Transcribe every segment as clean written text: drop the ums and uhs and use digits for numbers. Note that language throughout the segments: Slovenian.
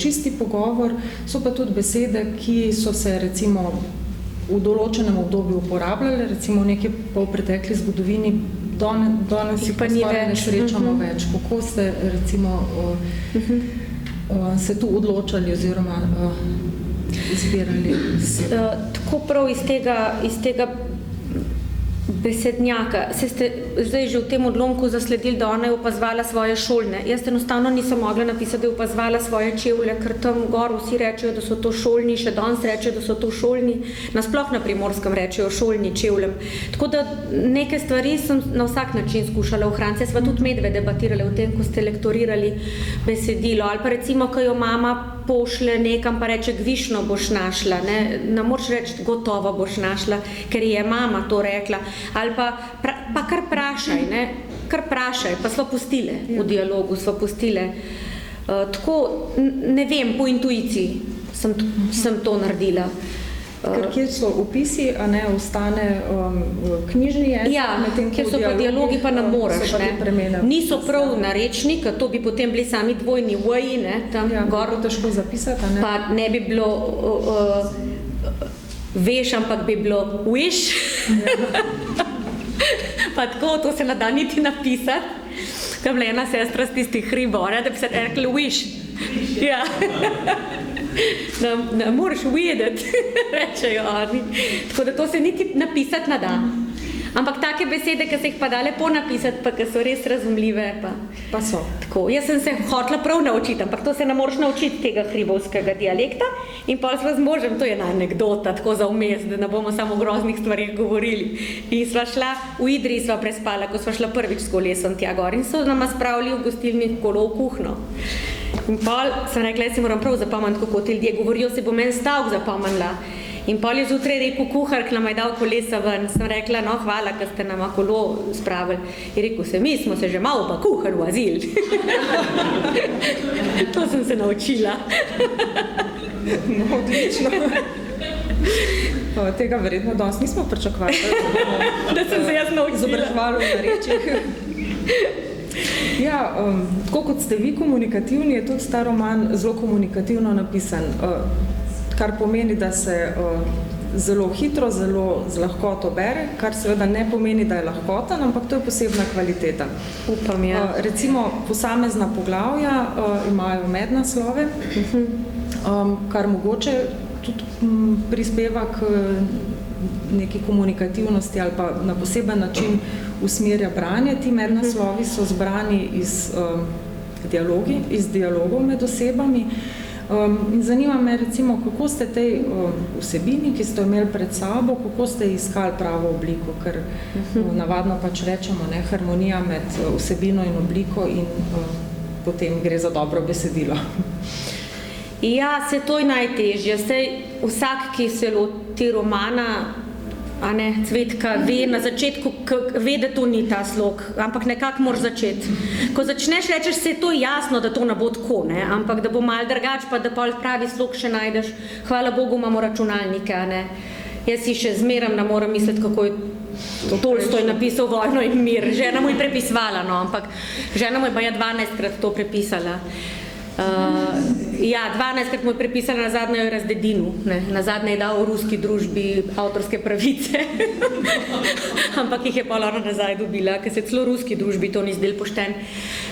čisti pogovor, so pa tudi besede, ki so se recimo v določenem obdobju uporabljale, recimo v neki polpretekli zgodovini, danes jih pa skoraj ne srečamo več. Kako ste recimo se tu odločali oziroma izbirali besede? Tako prav iz tega besednjaka. Ste zdaj že v tem odlomku zasledili, da ona je opazovala svoje šolne. Jaz enostavno nisem mogla napisati, da je opazovala svoje čevlje, ker tam gor vsi rečejo, da so to šolni, še danes rečejo, da so to šolni. Nasploh na Primorskem rečejo šolni čevljem. Tako da neke stvari sem na vsak način skušala ohraniti. Sva tudi medve debatirali o tem, ko ste lektorirali besedilo. Ali pa recimo, ko jo mama pošle nekam, pa reče, gvišno boš našla. Ne moreš reči, gotovo boš našla, ker je mama to rekla. Ali pa kar vprašaj, kar vprašaj, pa sva pustile v dialogu, sva pustile. Tako, ne vem, po intuiciji sem to naredila. Ker kjer so opisi, a ne ostane knjižni jezik, medtem ko kjer so pa dialogi, pa ne moreš. Niso prav narečni, ker to bi potem bili sami dvojni v-ji, tam gor. Težko zapisati, a ne? Pa ne bi bilo veš, ampak bi bilo wish. Pa tako, to se ne da niti napisati. Tam je bila ena sestra z tistih hribov, da bi se rekli wish. Ja. Ne moraš vedeti, rečejo oni. Tako da to se niti napisati ne da. Ampak take besede, ki se jih pa da lepo napisati, pa ki so res razumljive, pa so. Tako. Jaz sem se hotela prav naučiti, ampak to se ne moreš naučiti tega hribovskega dialekta. In pol sva z možem, to je ena anekdota, tako za vmes, da ne bomo samo o groznih stvarih govorili. In sva šla, v Idriji sva prespala, ko sva šla prvič s kolesom tja gor in so nama spravili v gostilni kolo v kuhno. In pol sem rekla, jaz si moram prav zapomniti, kako ti ljudje govorijo, se bo meni stavk zapomnila. In pol je zjutraj rekel kuhar, ki nam je dal kolesa ven. Sem rekla, no hvala, ker ste nama kolo spravili. In rekel mi smo se že malo pa kuhar v azil. To sem se naučila. No, odlično. Tega verjetno danes nismo pričakovali. Da sem se jaz naučila. Izobraževali v narečjih. Ja, tako kot ste vi komunikativni, je tudi ta roman zelo komunikativno napisan. Kar pomeni, da se zelo hitro, zelo z lahkoto bere, kar seveda ne pomeni, da je lahkoten, ampak to je posebna kvaliteta. Upam, ja. Recimo, posamezna poglavja imajo mednaslove, kar mogoče tudi prispeva k neki komunikativnosti ali pa na poseben način usmerja branje. Ti mednaslovi so zbrani iz dialogov med osebami. In zanima me recimo, kako ste tej vsebini, ki ste imeli pred sabo, kako ste iskali pravo obliko, ker navadno pač rečemo, harmonija med vsebino in obliko in potem gre za dobro besedilo. Ja, to je najtežje. Vsak, ki se loti romana, Cvetka, ve na začetku, ve, da to ni ta slog, ampak nekako moraš začeti. Ko začneš, rečeš, se je to jasno, da to ne bo tako, ampak da bo malo drugače, pa da pol pravi slog še najdeš. Hvala Bogu imamo računalnike, Jaz si še zmeram ne moram misliti, kako je Tolstoj napisal Vojno in mir. Žena mu je prepisovala, ampak žena mu je pa 12-krat to prepisala. 12-krat mu je prepisala, nazadnje jo je razdedinil. Nazadnje je dal v ruski družbi avtorske pravice. Ampak jih je pol ona nazaj dobila, ker se celo ruski družbi to ni zdel pošten.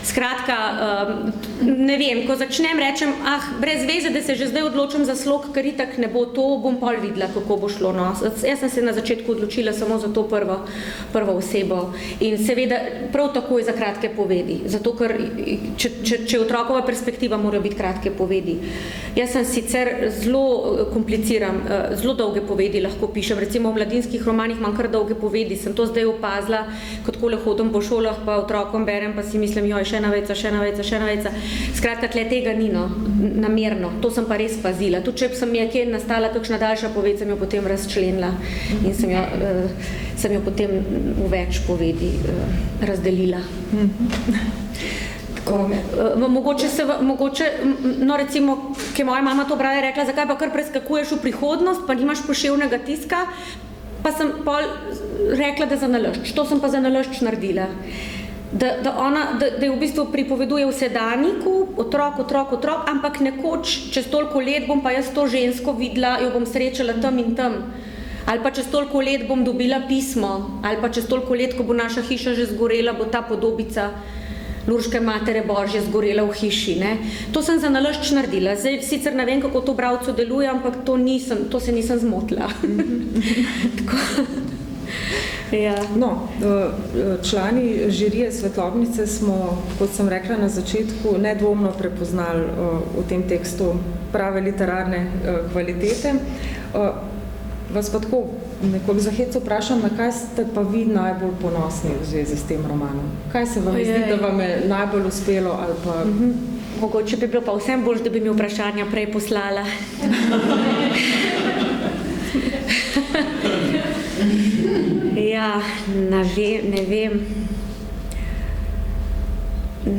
Skratka, ne vem, ko začnem, rečem, brez veze, da se že zdaj odločim za slog, ker itak ne bo to, bom pol videla, kako bo šlo. Jaz sem se na začetku odločila samo za to prvo osebo. In seveda, prav tako je za kratke povedi. Zato, ker če otrokova perspektiva mora biti kratke povedi. Jaz sem sicer zelo kompliciram, zelo dolge povedi lahko pišem. Recimo v mladinskih romanih imam kar dolge povedi. Sem to zdaj opazila, kot takole hodim po šolah, pa otrokom berem, pa si mislim, joj, še ena vejca. Skratka, tle tega ni, namerno. To sem pa res pazila. Tudi če sem je kje nastala kakšna daljša poved, sem jo potem razčlenila in sem jo potem v več povedi razdelila. Mogoče, recimo, ki moja mama to brala, je rekla, zakaj pa kar preskakuješ v prihodnost, pa nimaš poševnega tiska, pa sem pol rekla, da za nalašč. To sem pa za nalašč naredila. da je v bistvu pripoveduje v sedajniku, otrok, ampak nekoč, čez toliko let bom pa jaz to žensko videla, jo bom srečala tam in tam. Ali pa čez toliko let bom dobila pismo, ali pa čez toliko let, ko bo naša hiša že zgorela, bo ta podobica Lurške Matere Božje zgorela v hiši. Ne? To sem za nalašč naredila. Zdaj sicer ne vem, kako to v bralcu deluje, ampak to se nisem zmotila. Ja. No, člani žirije Svetlobnice smo, kot sem rekla na začetku, nedvomno prepoznali v tem tekstu prave literarne kvalitete. Vas pa tako nekoliko za hec vprašam, na kaj ste pa vi najbolj ponosni v zvezi s tem romanom? Kaj se vam zdi, da vam je najbolj uspelo? Ali pa... Mogoče bi bilo pa vsem bolj, da bi mi vprašanja prej poslala. Ja, ne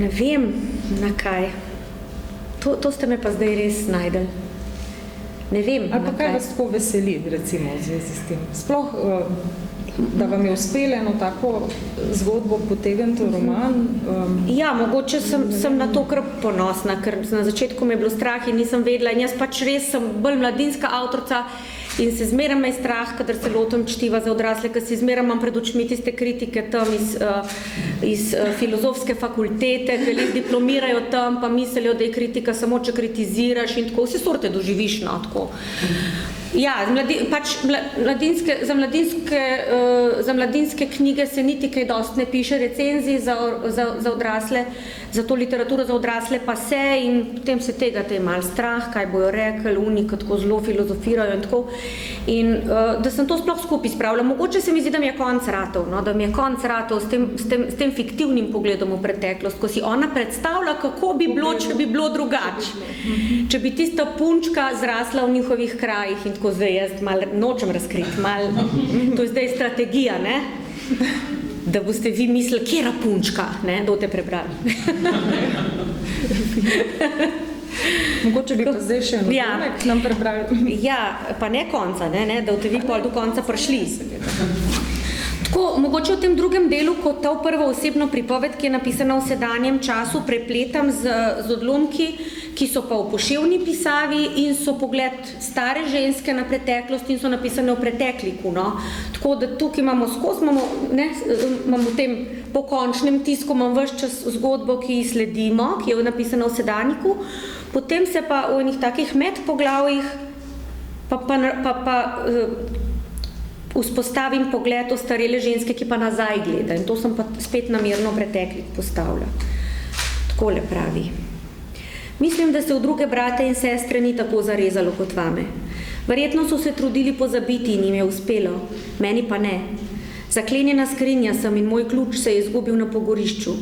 vem na kaj. To ste me pa zdaj res najdel. Ne vem, ali pa kaj vas tako veseli, recimo, v zvezi s tem? Sploh, da vam je uspelo eno tako zgodbo potegniti v roman? Ja, mogoče sem na to kar ponosna, ker na začetku me je bilo strah in nisem vedela in jaz pač res sem bolj mladinska avtorica in se zmeraj me je strah, kadar se lotim čtiva za odrasle, ker si zmeraj imam pred očmi tiste kritike tam iz filozofske fakultete, ki ljudje diplomirajo tam, pa mislijo, da je kritika samo, če kritiziraš in tako, vse sorte doživiš, no, tako. Ja, za mladinske knjige se niti kaj dosti ne piše recenzij za odrasle, za to literaturo za odrasle pa se in potem se tega te je malo strah, kaj bojo rekli, oni tako zelo filozofirajo in tako. In da sem to sploh skupaj spravila. Mogoče se mi zdi, da mi je konc ratov, no? Da mi je konc ratov s tem fiktivnim pogledom v preteklost, ko si ona predstavlja, kako bi bilo, če bi bilo drugače. Če bi tista punčka zrasla v njihovih krajih in tako zdaj jaz malo nočem razkriti, to je zdaj strategija, ne? Da boste vi mislili, kjera punčka, ne? Da boste prebrali. Mogoče bi pa zdaj še eno domek nam prebrali. Ja, pa ne konca, ne? Da boste vi pol do konca prišli. Tako, mogoče v tem drugem delu, kot to prvo osebno pripoved, ki je napisana v sedanjem času, prepletam z odlomki, ki so pa v poševni pisavi in so pogled stare ženske na preteklost in so napisane v pretekliku. No? Tako da tukaj imamo skozi, imamo v tem pokončnem tisku, imam ves čas zgodbo, ki ji sledimo, ki je napisana v sedanjiku, potem se pa v enih takih medpoglavjih vzpostavim pogled ostarele ženske, ki pa nazaj gleda in to sem pa spet namerno preteklik postavlja. Takole pravi. Mislim, da se v druge brate in sestre ni tako zarezalo kot vame. Verjetno so se trudili pozabiti in jim je uspelo, meni pa ne. Zaklenjena skrinja sem in moj ključ se je izgubil na pogorišču.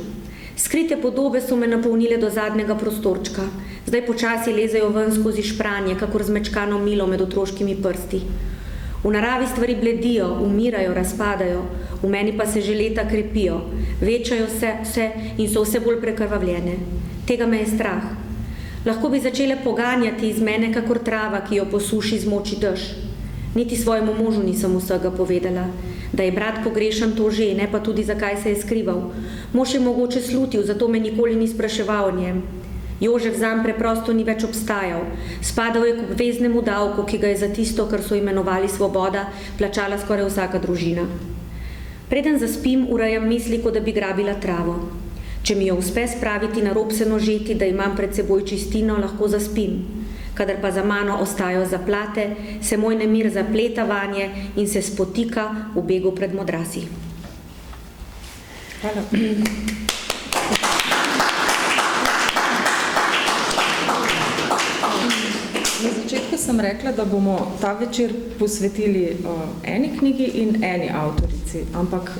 Skrite podobe so me napolnile do zadnjega prostorčka. Zdaj počasi lezejo ven skozi špranje, kakor zmečkano milo med otroškimi prsti. V naravi stvari bledijo, umirajo, razpadajo, v meni pa se že leta krepijo, večajo se in so vse bolj prekrvavljene. Tega me je strah. Lahko bi začele poganjati iz mene kakor trava, ki jo posuši zmoči dež. Niti svojemu možu nisem vsega povedala, da je brat pogrešan to že, ne pa tudi zakaj se je skrival. Mož je mogoče slutil, zato me nikoli ni spraševal o njem. Jožef zanj preprosto ni več obstajal. Spadal je k obveznemu davku, ki ga je za tisto, kar so imenovali svoboda, plačala skoraj vsaka družina. Preden zaspim, urejam misli, kot da bi grabila travo. Če mi jo uspe spraviti na rob se nožeti, da imam pred seboj čistino, lahko zaspim. Kadar pa za mano ostajajo zaplate, se moj nemir zapleta vanje in se spotika v begu pred modrasi. Hvala. Na začetku sem rekla, da bomo ta večer posvetili eni knjigi in eni avtorici, ampak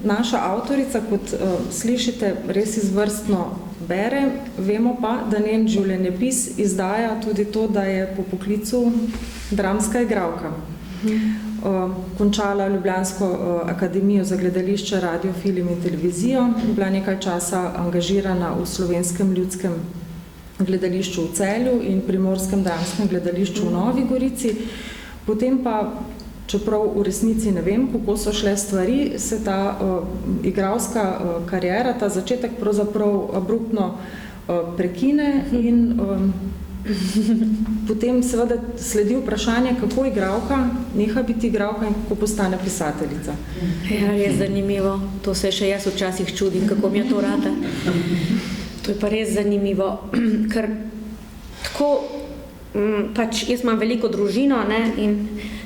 naša avtorica, kot slišite, res izvrstno bere, vemo pa, da njen življenjepis izdaja tudi to, da je po poklicu dramska igralka. Končala Ljubljansko akademijo za gledališče, radio, film in televizijo, bila nekaj časa angažirana v Slovenskem ljudskem gledališču v Celju in Primorskem dramskem gledališču v Novi Gorici. Potem pa čeprav v resnici ne vem, kako so šle stvari, se ta igralska kariera, ta začetek pravzaprav abruptno prekine in potem seveda sledi vprašanje, kako igralka neha biti igralka in kako postane pisateljica. Ja, je zanimivo. To se še jaz včasih čudim, kako mi je to rata. To je pa res zanimivo, ker tako, pač jaz imam veliko družino, ne, in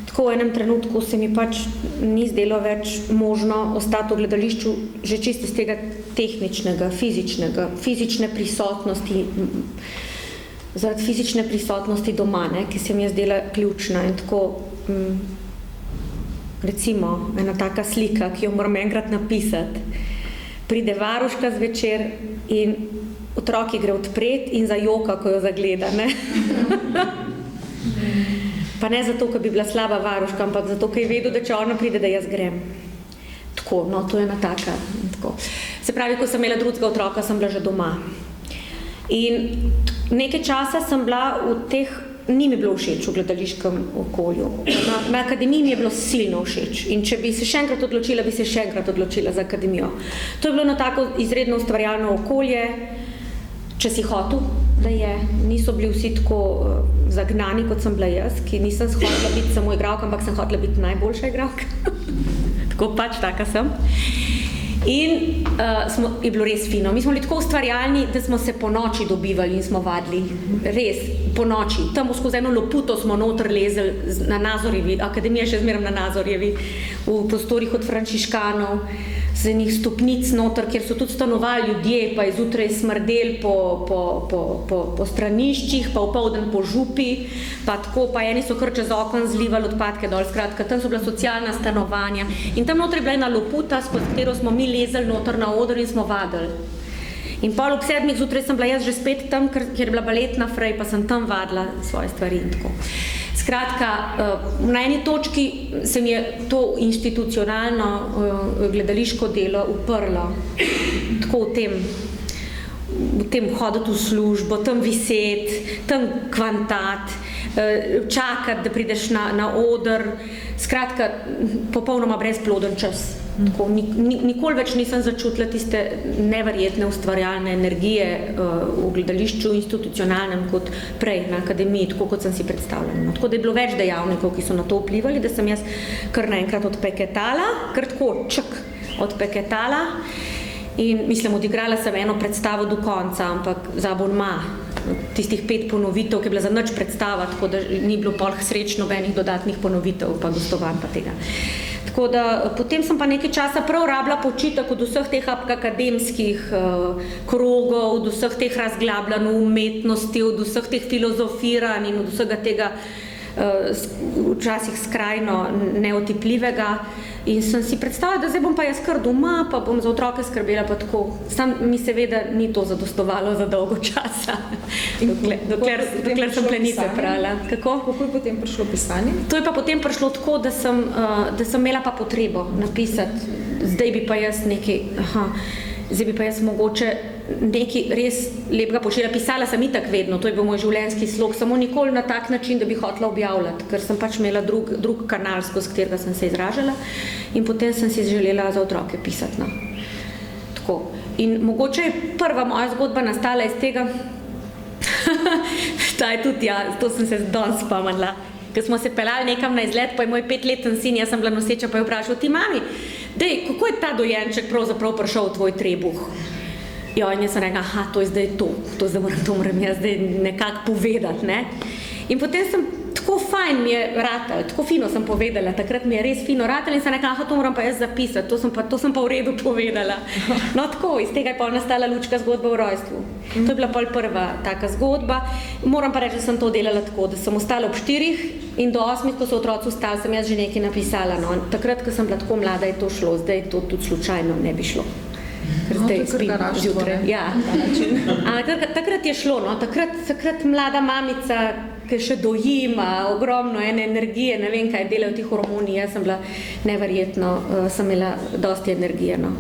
tako v enem trenutku se mi pač ni zdelo več možno ostati v gledališču že čisto iz tega tehničnega, fizične prisotnosti, zaradi fizične prisotnosti doma, ne, ki se mi je zdela ključna in tako, recimo, ena taka slika, ki jo moram enkrat napisati. Pride varuška zvečer in otroki gre odpret in zajoka, ko jo zagleda, ne. Pa ne zato, ker bi bila slaba varuška, ampak zato, ker je vedel, da če ona pride, da jaz grem. Tako, no, to je ena taka. Tako. Se pravi, ko sem imela drugega otroka, sem bila že doma. In nekaj časa sem bila v teh, ni mi bilo všeč v gledališkem okolju. Na akademiji mi je bilo silno všeč in če bi se še enkrat odločila, bi se še enkrat odločila za akademijo. To je bilo na tako izredno ustvarjalno okolje, če si hotel, da je, niso bili vsi tako zagnani, kot sem bila jaz, ki nisem hotela biti samo igralka, ampak sem hotela biti najboljša igralka. Tako pač, taka sem. In je bilo res fino. Mi smo bili tako ustvarjalni, da smo se po noči dobivali in smo vadili. Res, po noči. Tam skozi eno loputo smo noter lezeli na Nazorjevi, akademija še zmeraj na Nazorjevi, v prostorih od frančiškanov, z enih stopnic noter, kjer so tudi stanovali ljudje, pa je zjutraj smrdeli po straniščih, pa opoldan po župi, pa tako, pa eni so kar čez okon zlivali odpadke dol, skratka, tam so bila socialna stanovanja. In tam noter je bila ena loputa, skozi katero smo mi lezali noter na oder in smo vadili. In pol ob 7 zjutraj sem bila jaz že spet tam, kjer je bila baletna frej, pa sem tam vadila svoje stvari in tako. Skratka, na eni točki se mi je to institucionalno gledališko delo uprlo, tako v tem hoditi v službo, tam viseti, tam kvantati, čakati, da prideš na oder, skratka, popolnoma brezploden čas. Tako, nikoli več nisem začutila tiste neverjetne ustvarjalne energije v gledališču institucionalnem kot prej na akademiji, tako kot sem si predstavljala. Tako da je bilo več dejavnikov, ki so na to vplivali, da sem jaz kar naenkrat odpeketala, kar tako odpeketala in mislim, odigrala sem eno predstavo do konca, ampak za abonma, tistih 5 ponovitev, ki je bila za nič predstava, tako da ni bilo pol srečno nobenih dodatnih ponovitev, pa gostovanj pa tega. Tako da potem sem pa nekaj časa prav rabila počitek od vseh teh akademskih krogov, od vseh teh razglabljanj umetnosti, od vseh teh filozofiranj in od vsega tega včasih skrajno neotipljivega. In sem si predstavila, da zdaj bom pa jaz kar doma, pa bom za otroke skrbela pa tako. Sam mi seveda ni to zadostovalo za dolgo časa, dokler sem plenice prala. Kako je potem prišlo pisanje? To je pa potem prišlo tako, da sem imela pa potrebo napisati, zdaj bi pa jaz mogoče nekaj res lepega počela. Pisala sem itak vedno, to je bil moj življenjski slog, samo nikoli na tak način, da bi hotela objavljati, ker sem pač imela drug kanal, skozi katerega sem se izražala in potem sem si želela za otroke pisati. No. Tako. In mogoče je prva moja zgodba nastala iz tega, to sem se danes spomnila, ker smo se peljali nekam na izlet, pa je moj 5-leten sin, jaz sem bila noseča, pa je vprašal, ti mami, dej, kako je ta dojenček pravzaprav prišel v tvoj trebuh? Ja, in jaz sem rekla, to je zdaj to moram jaz zdaj nekako povedati, ne. In potem sem, tako fajn mi je ratalo, tako fino sem povedala, takrat mi je res fino ratalo in sem rekla, to moram pa jaz zapisati, to sem pa v redu povedala. No tako, iz tega je pa nastala Lučka zgodba o rojstvu. To je bila pol prva taka zgodba. Moram pa reči, da sem to delala tako, da sem ostala ob 4 in do 8, ko so otroci vstali, sem jaz že nekaj napisala. No. Takrat, ko sem bila tako mlada, je to šlo, zdaj to tudi slučajno ne bi šlo. Ker zdaj spim zjutraj. Ja. Takrat je šlo, no. Takrat mlada mamica, ki še dojima, ogromno ene energije, ne vem, kaj delajo ti hormoni, jaz sem bila neverjetno, sem imela dosti energije, no.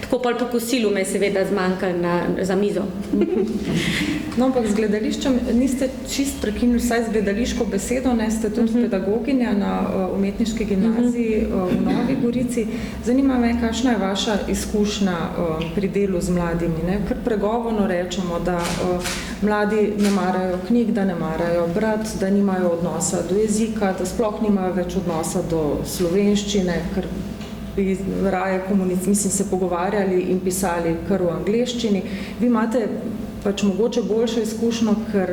Tako pol po kosilu me je seveda zmanjkalo za mizo. No, ampak z gledališčem niste čist prekinili vsaj z gledališko besedo, ne, ste tudi pedagoginja na umetniški gimnaziji v Novi Gorici. Zanima me, kakšna je vaša izkušnja pri delu z mladimi, ne? Ker pregovorno rečemo, da mladi ne marajo knjig, da ne marajo brati, da nimajo odnosa do jezika, da sploh nimajo več odnosa do slovenščine, ker bi raje se pogovarjali in pisali kar v angleščini. Vi imate pač mogoče boljšo izkušnjo, ker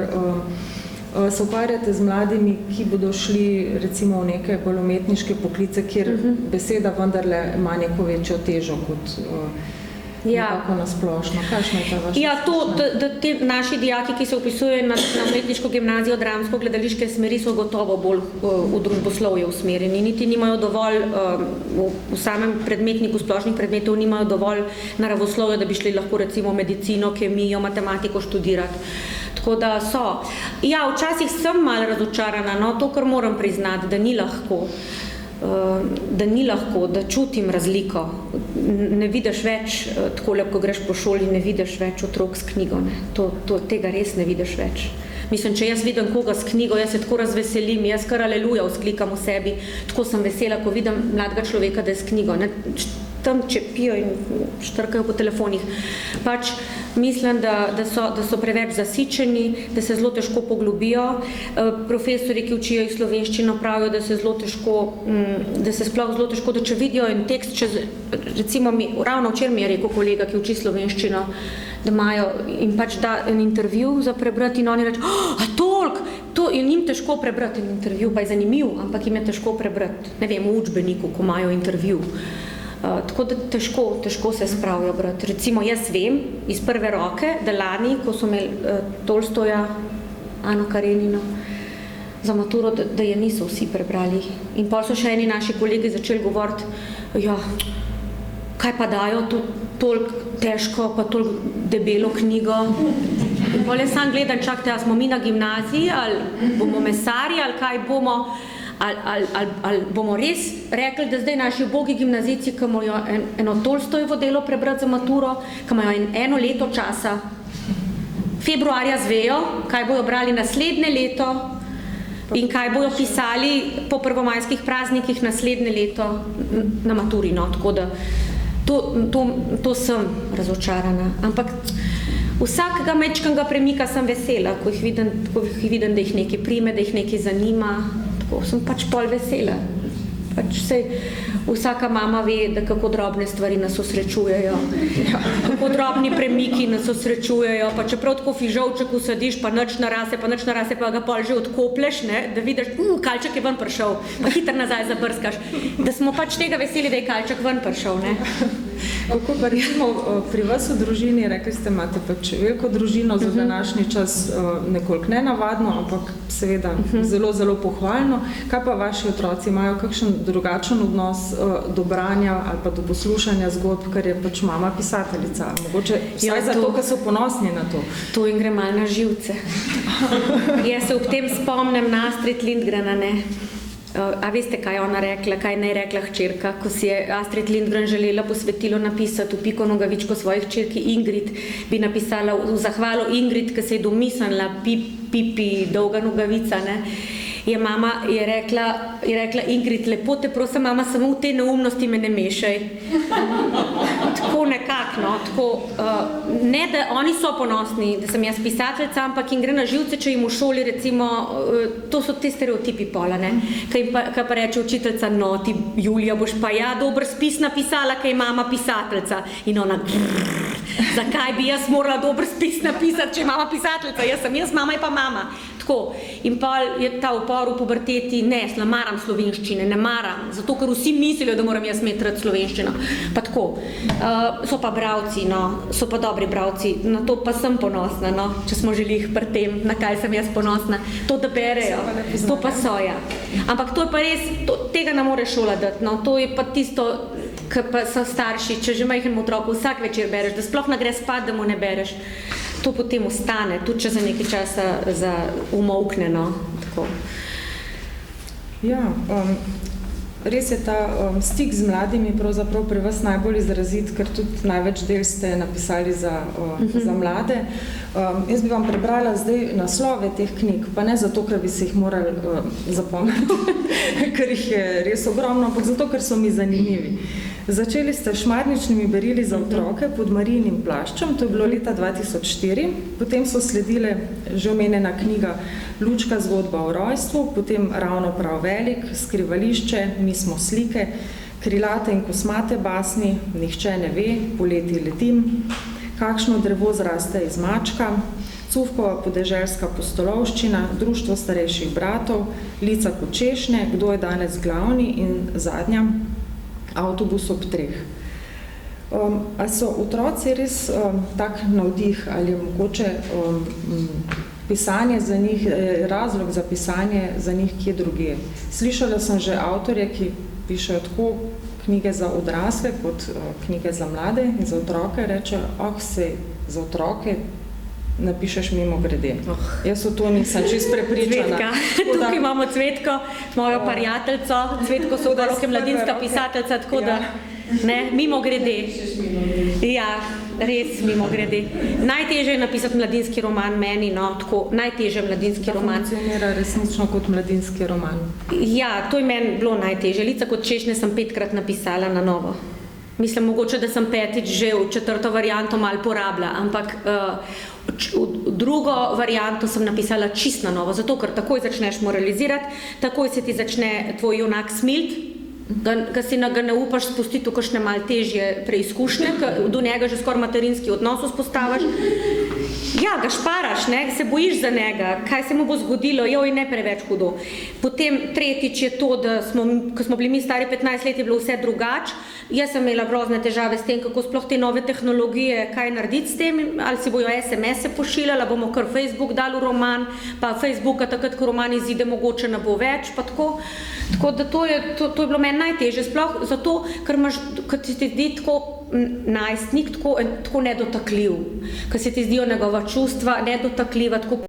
se ukvarjate z mladimi, ki bodo šli recimo v neke bolj umetniške poklice, kjer beseda vendarle ima neko večjo težo kot nekako nasplošno. Kakšna je ta vaša izkušnja? Da ti naši dijaki, ki se upisujejo na umetniško gimnazijo, dramsko-gledališke smeri, so gotovo bolj v družboslovje usmerjeni. Niti nimajo dovolj, v samem predmetniku splošnih predmetov nimajo dovolj naravoslovja, da bi šli lahko recimo medicino, kemijo, matematiko študirati. Tako da so. Ja, včasih sem malo razočarana, no, to, kar moram priznati, da ni lahko. Da čutim razliko. Ne vidiš več, takole, ko greš po šoli, ne vidiš več otrok s knjigo. Ne. Tega res ne vidiš več. Mislim, če jaz vidim koga s knjigo, jaz se tako razveselim, jaz kar aleluja vzklikam v sebi, tako sem vesela, ko vidim mladega človeka, da je s knjigo. Ne. Tam čepijo in štrkajo po telefonih. Pač mislim, da so preveč zasičeni, da se zelo težko poglobijo. Profesori, ki učijo slovenščino, pravijo, da se sploh zelo težko, da če vidijo en tekst, recimo ravno včeraj mi je rekel kolega, ki uči slovenščino, da imajo in pač da en intervju za prebrati in oni reče, a toliko, to je njim težko prebrati en intervju, pa je zanimiv, ampak jim je težko prebrati, ne vem, v učbeniku, ko imajo intervju. Tako da težko se spravijo brati. Recimo jaz vem iz prve roke, da lani, ko so imeli Tolstoja, Ano Karenino, za maturo, da je niso vsi prebrali. In potem so še eni naši kolegi začeli govoriti, ja, kaj pa dajo toliko težko, pa toliko debelo knjigo. In potem jaz sam gledam, čakajte, a smo mi na gimnaziji, ali bomo mesari, ali kaj bomo, ali bomo res rekli, da zdaj naši ubogi gimnazijci, ki morajo eno Tolstojevo delo prebrati za maturo, ki imajo eno leto časa, februarja zvejo, kaj bojo brali naslednje leto in kaj bojo pisali po prvomajskih praznikih naslednje leto na maturi. No, tako da to sem razočarana. Ampak vsakega mečkega premika sem vesela, ko jih vidim, da jih nekaj prime, da jih nekaj zanima. Tako sem pač pol vesela. Pač vsaka mama ve, da kako drobne stvari nas osrečujejo. Kako drobni premiki nas osrečujejo. Pa čeprav tako fižolček usadiš, pa nič narase, pa ga pol že odkoplješ, ne, da vidiš, kalček je ven prišel, pa hitro nazaj zabrskaš. Da smo pač tega veseli, da je kalček ven prišel, ne. Kako pa recimo pri vas v družini, rekli ste, imate pač veliko družino za današnji čas, nekoliko nenavadno, ampak seveda zelo, zelo pohvalno. Kaj pa vaši otroci, imajo kakšen drugačen odnos do branja ali pa do poslušanja zgodb, ker je pač mama pisateljica? Mogoče vsaj zato, ker so ponosni na to. To jim gre malo na živce. Jaz se ob tem spomnim na Astrid Lindgrena, ne. A veste, kaj je ona rekla, kaj ne je rekla hčerka, ko si je Astrid Lindgren želela posvetilo napisati v Piko Nogavičko svojih hčerki Ingrid, bi napisala v zahvalo Ingrid, ki se je domislila Pipi dolga nogavica, ne. Je rekla Ingrid, lepo te prosim, mama, samo v te neumnosti me ne mešaj. Tako nekako, no, tako, ne, da oni so ponosni, da sem jaz pisateljica, ampak jim gre na živce, če jim v šoli, recimo, to so te stereotipi pola, ne, kaj pa reče učiteljica, no, ti, Julija, boš pa ja dober spis napisala, kaj je mama pisateljica. In ona, zakaj bi jaz morala dober spis napisati, če je mama pisateljica? Jaz sem jaz, mama je pa mama. Tako. In pa je ta upor v puberteti, ne maram slovenščine, ne maram, zato ker vsi mislijo, da moram jaz imeti rad slovenščino. Pa tako. So pa bralci, no, so pa dobri bralci, na to pa sem ponosna, no, če smo želeli pri tem, na kaj sem jaz ponosna. To, da berejo, to pa so, ja. Ampak to je pa res, tega ne more šola dati, no, to je pa tisto, ki pa so starši, če že majhnemu otroku vsak večer bereš, da sploh ne gre spat, da mu ne bereš. To potem ostane, tudi če za nekaj časa umolkne, no, tako. Ja, res je ta stik z mladimi pravzaprav pri vas najbolj izrazit, ker tudi največ del ste napisali za mlade. Jaz bi vam prebrala zdaj naslove teh knjig, pa ne zato, ker bi se jih morali zapomniti, ker jih je res ogromno, ampak zato, ker so mi zanimivi. Začeli ste Šmarničnimi berili za otroke pod Marijinim plaščem, to je bilo leta 2004, potem so sledile že omenjena knjiga Lučka zgodba o rojstvu, potem Ravno prav velik, Skrivališče, Mi smo slike, Krilate in kosmate basni, Nihče ne ve, Poleti letim, Kakšno drevo zraste iz mačka, Cufkova podeželska pustolovščina, Društvo starejših bratov, Lica kot češnje, Kdo je danes glavni in zadnja, Avtobus ob 3. A so otroci res tak navdih ali je mogoče pisanje za njih, razlog za pisanje za njih kje drugje? Slišala sem že avtorje, ki pišejo tako knjige za odrasle kot knjige za mlade in za otroke, rečejo, sej za otroke napišeš mimo grede. Jaz v to nisem čisto prepričana. Tukaj imamo Cvetko, mojo prijateljico, Cvetko Sokolov, mladinska pisateljica, tako da mimo grede. Ja, res mimo grede. Najtežje je napisati mladinski roman meni, tako najtežje mladinski roman. Funkcionira resnično kot mladinski roman. Ja, to je meni bilo najtežje. Lica kot češnje sem 5-krat napisala na novo. Mislim, mogoče, da sem 5. že v 4. varianto malo porabila, ampak drugo varianto sem napisala čist na novo, zato ker takoj začneš moralizirati, takoj se ti začne tvoj junak smiliti, ga si ga ne upaš spustiti v kakšne malo težje preizkušnje, do njega že skoraj materinski odnos vzpostaviš. Ja, ga šparaš, se bojiš za njega, kaj se mu bo zgodilo, joj, ne preveč hudo. Potem tretjič je to, da ko smo bili mi stari 15 let, je bilo vse drugače. Jaz sem imela grozne težave s tem, kako sploh te nove tehnologije, kaj narediti s tem, ali si bojo SMS-e pošiljali, bomo kar Facebook dali v roman, pa Facebooka takrat, ko roman izide, mogoče ne bo več, pa tako. Tako da to je bilo meni najtežje, sploh zato, ker ti se zdi tako najstnik, tako nedotakljiv, ker se ti zdijo njegova čustva nedotakljiva, tako